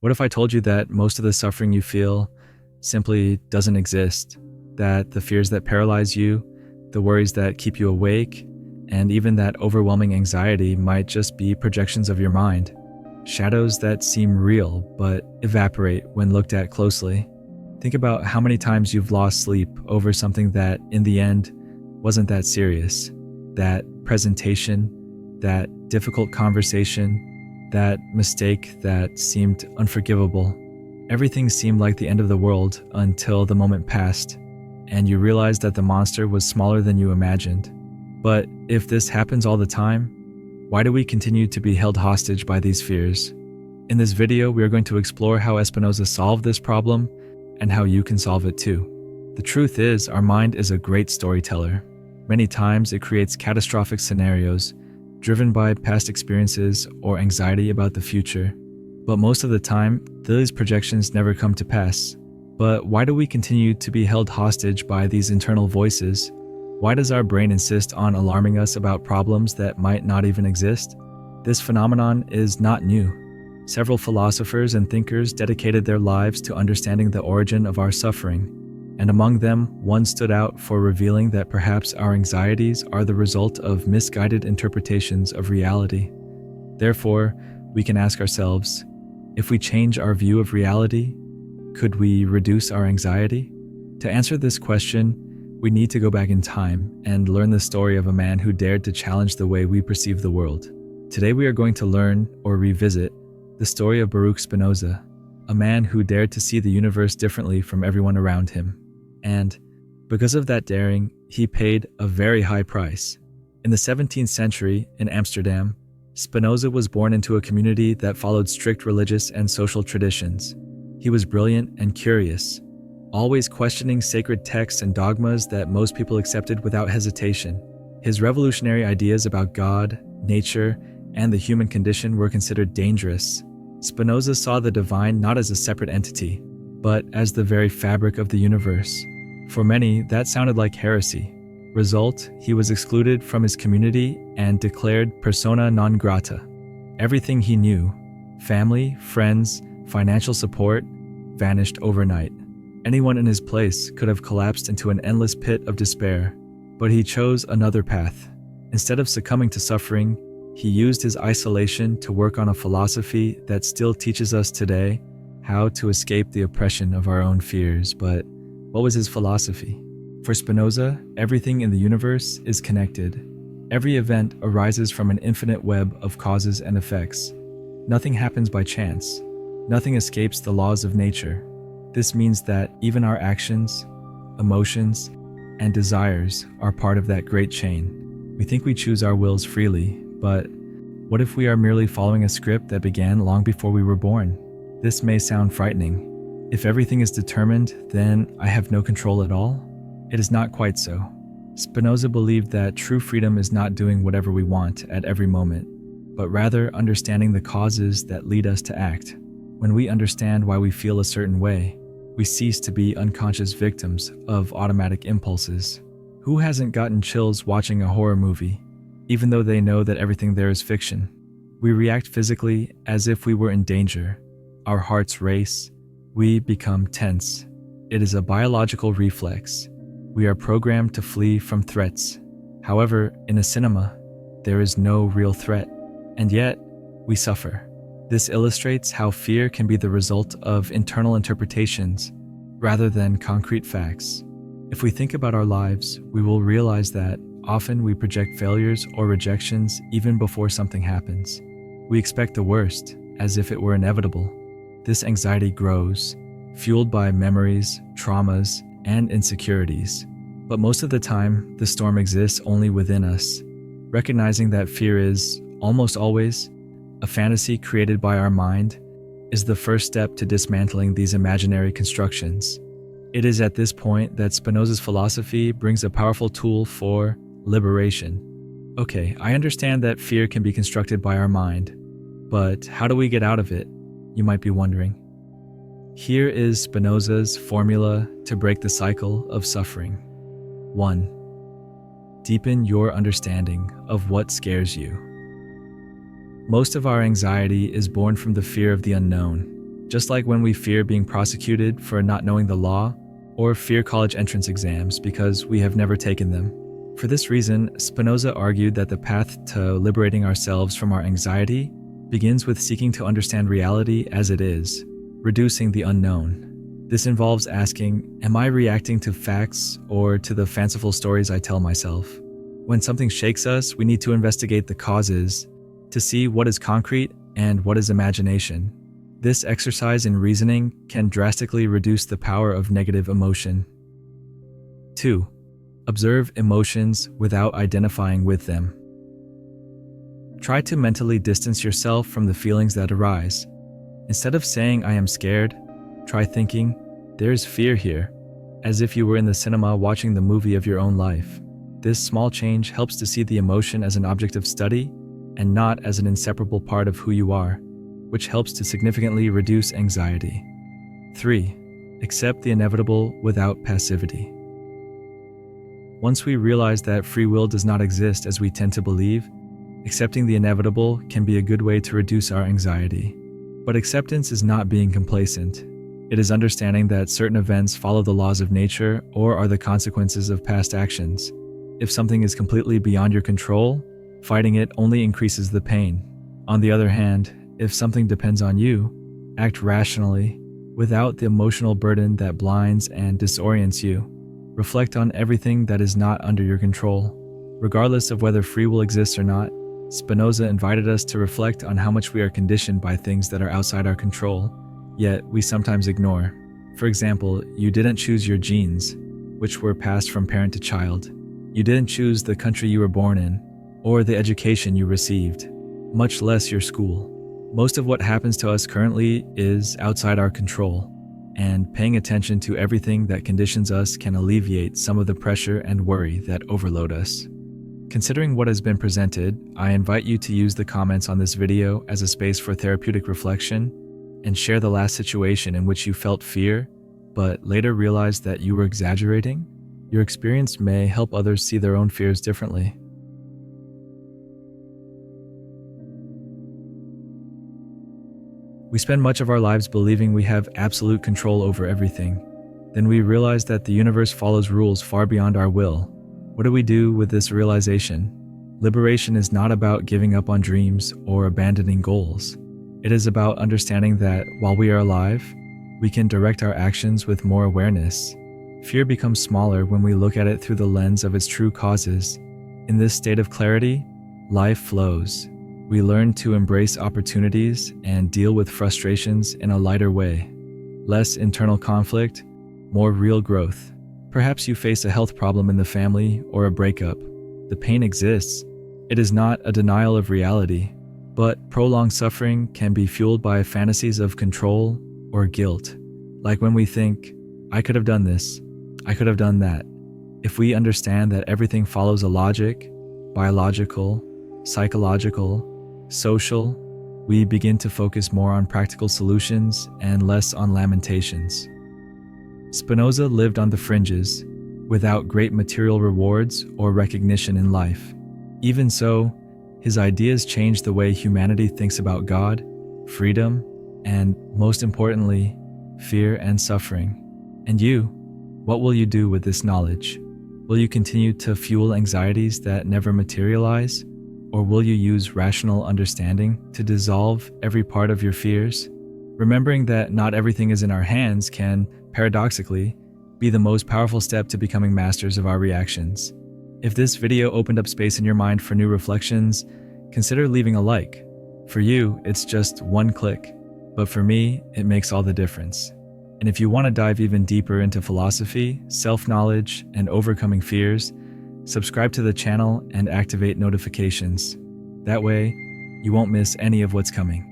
What if I told you that most of the suffering you feel simply doesn't exist? That the fears that paralyze you, the worries that keep you awake, and even that overwhelming anxiety might just be projections of your mind. Shadows that seem real but evaporate when looked at closely. Think about how many times you've lost sleep over something that, in the end, wasn't that serious. That presentation, that difficult conversation, that mistake that seemed unforgivable. Everything seemed like the end of the world until the moment passed, and you realized that the monster was smaller than you imagined. But if this happens all the time, why do we continue to be held hostage by these fears? In this video, we are going to explore how Spinoza solved this problem and how you can solve it too. The truth is, our mind is a great storyteller. Many times it creates catastrophic scenarios driven by past experiences or anxiety about the future. But most of the time, these projections never come to pass. But why do we continue to be held hostage by these internal voices? Why does our brain insist on alarming us about problems that might not even exist? This phenomenon is not new. Several philosophers and thinkers dedicated their lives to understanding the origin of our suffering, and among them, one stood out for revealing that perhaps our anxieties are the result of misguided interpretations of reality. Therefore, we can ask ourselves, if we change our view of reality, could we reduce our anxiety? To answer this question, we need to go back in time and learn the story of a man who dared to challenge the way we perceive the world. Today we are going to learn, or revisit, the story of Baruch Spinoza, a man who dared to see the universe differently from everyone around him. And because of that daring, he paid a very high price. In the 17th century, in Amsterdam, Spinoza was born into a community that followed strict religious and social traditions. He was brilliant and curious, always questioning sacred texts and dogmas that most people accepted without hesitation. His revolutionary ideas about God, nature, and the human condition were considered dangerous. Spinoza saw the divine not as a separate entity, but as the very fabric of the universe. For many, that sounded like heresy. Result, he was excluded from his community and declared persona non grata. Everything he knew, family, friends, financial support, vanished overnight. Anyone in his place could have collapsed into an endless pit of despair, but he chose another path. Instead of succumbing to suffering, he used his isolation to work on a philosophy that still teaches us today how to escape the oppression of our own fears. But what was his philosophy? For Spinoza, everything in the universe is connected. Every event arises from an infinite web of causes and effects. Nothing happens by chance. Nothing escapes the laws of nature. This means that even our actions, emotions, and desires are part of that great chain. We think we choose our wills freely, but what if we are merely following a script that began long before we were born? This may sound frightening. If everything is determined, then I have no control at all? It is not quite so. Spinoza believed that true freedom is not doing whatever we want at every moment, but rather understanding the causes that lead us to act. When we understand why we feel a certain way, we cease to be unconscious victims of automatic impulses. Who hasn't gotten chills watching a horror movie, even though they know that everything there is fiction? We react physically as if we were in danger. Our hearts race. We become tense. It is a biological reflex. We are programmed to flee from threats. However, in a cinema, there is no real threat, and yet we suffer. This illustrates how fear can be the result of internal interpretations rather than concrete facts. If we think about our lives, we will realize that often we project failures or rejections even before something happens. We expect the worst, as if it were inevitable. This anxiety grows, fueled by memories, traumas, and insecurities. But most of the time, the storm exists only within us. Recognizing that fear is, almost always, a fantasy created by our mind is the first step to dismantling these imaginary constructions. It is at this point that Spinoza's philosophy brings a powerful tool for liberation. Okay, I understand that fear can be constructed by our mind, but how do we get out of it? You might be wondering. Here is Spinoza's formula to break the cycle of suffering. 1. Deepen your understanding of what scares you. Most of our anxiety is born from the fear of the unknown. just like when we fear being prosecuted for not knowing the law, or fear college entrance exams because we have never taken them. For this reason, Spinoza argued that the path to liberating ourselves from our anxiety begins with seeking to understand reality as it is, reducing the unknown. This involves asking, am I reacting to facts or to the fanciful stories I tell myself? When something shakes us, we need to investigate the causes to see what is concrete and what is imagination. This exercise in reasoning can drastically reduce the power of negative emotion. 2. Observe emotions without identifying with them. Try to mentally distance yourself from the feelings that arise. Instead of saying, I am scared, try thinking, there's fear here, as if you were in the cinema watching the movie of your own life. This small change helps to see the emotion as an object of study and not as an inseparable part of who you are, which helps to significantly reduce anxiety. 3. Accept the inevitable without passivity. Once we realize that free will does not exist as we tend to believe, accepting the inevitable can be a good way to reduce our anxiety. But acceptance is not being complacent. It is understanding that certain events follow the laws of nature or are the consequences of past actions. If something is completely beyond your control, fighting it only increases the pain. On the other hand, if something depends on you, act rationally, without the emotional burden that blinds and disorients you. Reflect on everything that is not under your control. Regardless of whether free will exists or not, Spinoza invited us to reflect on how much we are conditioned by things that are outside our control, yet we sometimes ignore. For example, you didn't choose your genes, which were passed from parent to child. You didn't choose the country you were born in, or the education you received, much less your school. Most of what happens to us currently is outside our control, and paying attention to everything that conditions us can alleviate some of the pressure and worry that overload us. Considering what has been presented, I invite you to use the comments on this video as a space for therapeutic reflection and share the last situation in which you felt fear, but later realized that you were exaggerating. Your experience may help others see their own fears differently. We spend much of our lives believing we have absolute control over everything. Then we realize that the universe follows rules far beyond our will. What do we do with this realization? Liberation is not about giving up on dreams or abandoning goals. It is about understanding that while we are alive, we can direct our actions with more awareness. Fear becomes smaller when we look at it through the lens of its true causes. In this state of clarity, life flows. We learn to embrace opportunities and deal with frustrations in a lighter way. Less internal conflict, more real growth. Perhaps you face a health problem in the family or a breakup. The pain exists. It is not a denial of reality, but prolonged suffering can be fueled by fantasies of control or guilt. Like when we think, I could have done this, I could have done that. If we understand that everything follows a logic, biological, psychological, social, we begin to focus more on practical solutions and less on lamentations. Spinoza lived on the fringes, without great material rewards or recognition in life. Even so, his ideas changed the way humanity thinks about God, freedom, and, most importantly, fear and suffering. And you, what will you do with this knowledge? Will you continue to fuel anxieties that never materialize? Or will you use rational understanding to dissolve every part of your fears? Remembering that not everything is in our hands can, paradoxically, be the most powerful step to becoming masters of our reactions. If this video opened up space in your mind for new reflections, consider leaving a like. For you, it's just one click, but for me, it makes all the difference. And if you want to dive even deeper into philosophy, self-knowledge, and overcoming fears, subscribe to the channel and activate notifications. That way, you won't miss any of what's coming.